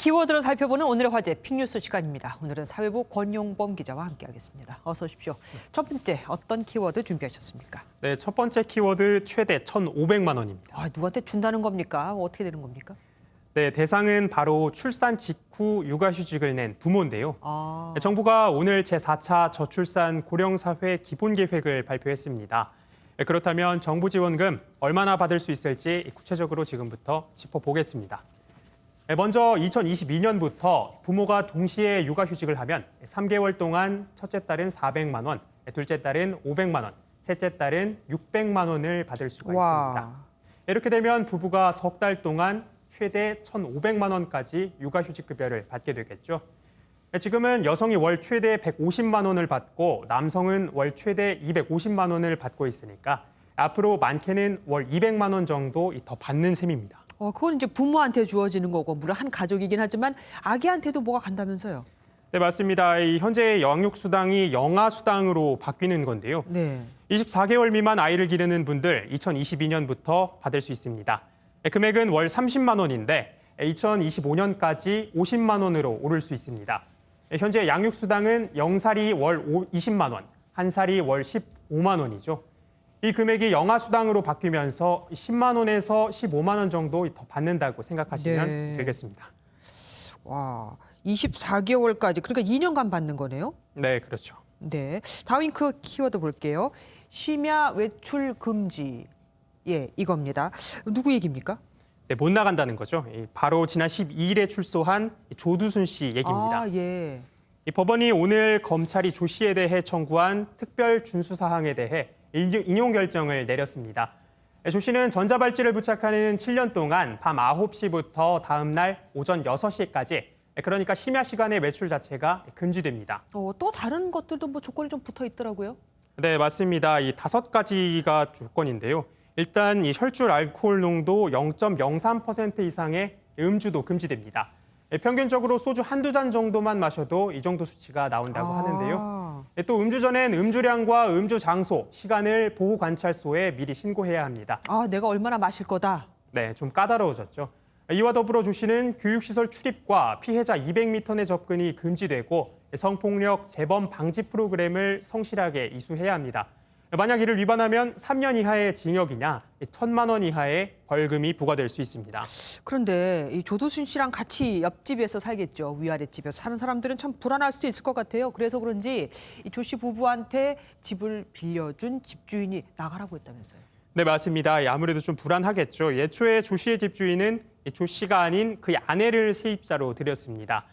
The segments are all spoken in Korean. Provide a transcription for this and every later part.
키워드를 살펴보는 오늘의 화제 픽뉴스 시간입니다. 오늘은 사회부 권용범 기자와 함께하겠습니다. 어서 오십시오. 첫 번째 어떤 키워드 준비하셨습니까? 네, 첫 번째 키워드 최대 1,500만 원입니다. 누구한테 준다는 겁니까? 어떻게 되는 겁니까? 네, 대상은 바로 출산 직후 육아휴직을 낸 부모인데요. 정부가 오늘 제4차 저출산 고령사회 기본계획을 발표했습니다. 그렇다면 정부 지원금 얼마나 받을 수 있을지 구체적으로 지금부터 짚어보겠습니다. 먼저 2022년부터 부모가 동시에 육아휴직을 하면 3개월 동안 첫째 딸은 400만 원, 둘째 딸은 500만 원, 셋째 딸은 600만 원을 받을 수가 있습니다. 이렇게 되면 부부가 석 달 동안 최대 1,500만 원까지 육아휴직급여를 받게 되겠죠. 지금은 여성이 월 최대 150만 원을 받고 남성은 월 최대 250만 원을 받고 있으니까 앞으로 많게는 월 200만 원 정도 더 받는 셈입니다. 그건 이제 부모한테 주어지는 거고 물론 한 가족이긴 하지만 아기한테도 뭐가 간다면서요? 네, 맞습니다. 현재 양육수당이 영아수당으로 바뀌는 건데요. 네. 24개월 미만 아이를 기르는 분들 2022년부터 받을 수 있습니다. 금액은 월 30만 원인데 2025년까지 50만 원으로 오를 수 있습니다. 현재 양육수당은 0살이 월 20만 원, 1살이 월 15만 원이죠. 이 금액이 영아수당으로 바뀌면서 10만 원에서 15만 원 정도 더 받는다고 생각하시면 되겠습니다. 와, 24개월까지 그러니까 2년간 받는 거네요? 네, 그렇죠. 네, 다음 키워드 볼게요. 심야 외출 금지. 예, 이겁니다. 누구 얘기입니까? 네, 못 나간다는 거죠. 바로 지난 12일에 출소한 조두순 씨 얘기입니다. 예. 이 법원이 오늘 검찰이 조 씨에 대해 청구한 특별 준수 사항에 대해 인용 결정을 내렸습니다. 조 씨는 전자발찌를 부착하는 7년 동안 밤 9시부터 다음 날 오전 6시까지 그러니까 심야 시간에 외출 자체가 금지됩니다. 또 다른 것들도 뭐 조건이 좀 붙어 있더라고요. 네, 맞습니다. 이 5가지가 조건인데요. 일단 이 혈중 알코올 농도 0.03% 이상의 음주도 금지됩니다. 평균적으로 소주 한두 잔 정도만 마셔도 이 정도 수치가 나온다고 하는데요. 또 음주 전엔 음주량과 음주 장소, 시간을 보호관찰소에 미리 신고해야 합니다. 내가 얼마나 마실 거다. 네, 좀 까다로워졌죠. 이와 더불어 조 씨는 교육시설 출입과 피해자 200m 내 접근이 금지되고 성폭력 재범 방지 프로그램을 성실하게 이수해야 합니다. 만약 이를 위반하면 3년 이하의 징역이냐 1,000만 원 이하의 벌금이 부과될 수 있습니다. 그런데 이 조두순 씨랑 같이 옆집에서 살겠죠. 위아래 집에서 사는 사람들은 참 불안할 수도 있을 것 같아요. 그래서 그런지 이 조 씨 부부한테 집을 빌려준 집주인이 나가라고 했다면서요. 네, 맞습니다. 아무래도 좀 불안하겠죠. 예초에 조 씨의 집주인은 조 씨가 아닌 그의 아내를 세입자로 들였습니다.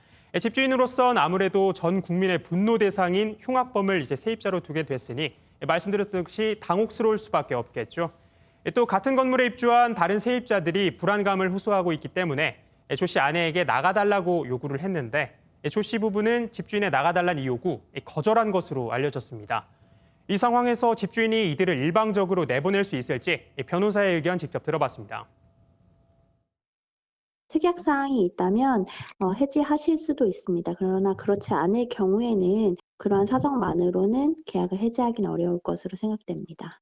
집주인으로선 아무래도 전 국민의 분노 대상인 흉악범을 이제 세입자로 두게 됐으니 말씀드렸듯이 당혹스러울 수밖에 없겠죠. 또 같은 건물에 입주한 다른 세입자들이 불안감을 호소하고 있기 때문에 조 씨 아내에게 나가달라고 요구를 했는데 조 씨 부부는 집주인의 나가달라는 이 요구 거절한 것으로 알려졌습니다. 이 상황에서 집주인이 이들을 일방적으로 내보낼 수 있을지 변호사의 의견 직접 들어봤습니다. 특약 사항이 있다면 해지하실 수도 있습니다. 그러나 그렇지 않을 경우에는 그러한 사정만으로는 계약을 해지하기는 어려울 것으로 생각됩니다.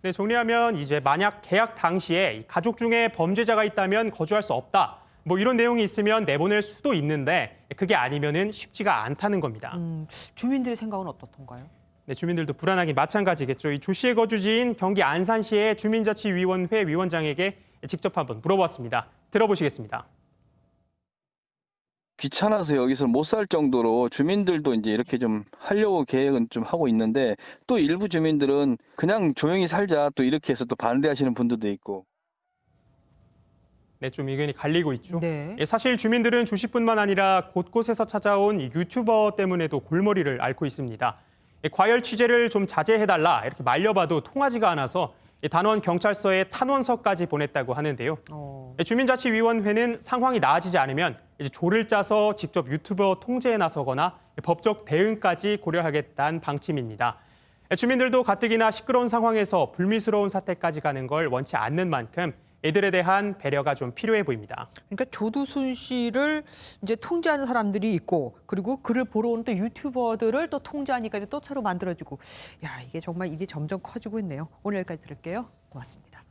네, 정리하면 이제 만약 계약 당시에 가족 중에 범죄자가 있다면 거주할 수 없다. 뭐 이런 내용이 있으면 내보낼 수도 있는데 그게 아니면은 쉽지가 않다는 겁니다. 주민들의 생각은 어떻던가요? 네, 주민들도 불안하기 마찬가지겠죠. 이 조 씨의 거주지인 경기 안산시의 주민자치위원회 위원장에게 직접 한번 물어봤습니다. 들어보시겠습니다. 귀찮아서 여기서 못 살 정도로 주민들도 이제 이렇게 좀 하려고 계획은 좀 하고 있는데 또 일부 주민들은 그냥 조용히 살자 또 이렇게 해서 또 반대하시는 분들도 있고. 네, 좀 의견이 갈리고 있죠. 네. 사실 주민들은 조 씨뿐만 아니라 곳곳에서 찾아온 유튜버 때문에도 골머리를 앓고 있습니다. 과열 취재를 좀 자제해달라 이렇게 말려봐도 통하지가 않아서 단원 경찰서에 탄원서까지 보냈다고 하는데요. 주민자치위원회는 상황이 나아지지 않으면 이제 조를 짜서 직접 유튜버 통제에 나서거나 법적 대응까지 고려하겠다는 방침입니다. 주민들도 가뜩이나 시끄러운 상황에서 불미스러운 사태까지 가는 걸 원치 않는 만큼 이들에 대한 배려가 좀 필요해 보입니다. 그러니까 조두순 씨를 이제 통제하는 사람들이 있고 그리고 그를 보러 오는 또 유튜버들을 또 통제하니까 이제 또 새로 만들어지고 이게 정말 점점 커지고 있네요. 오늘 여기까지 들을게요. 고맙습니다.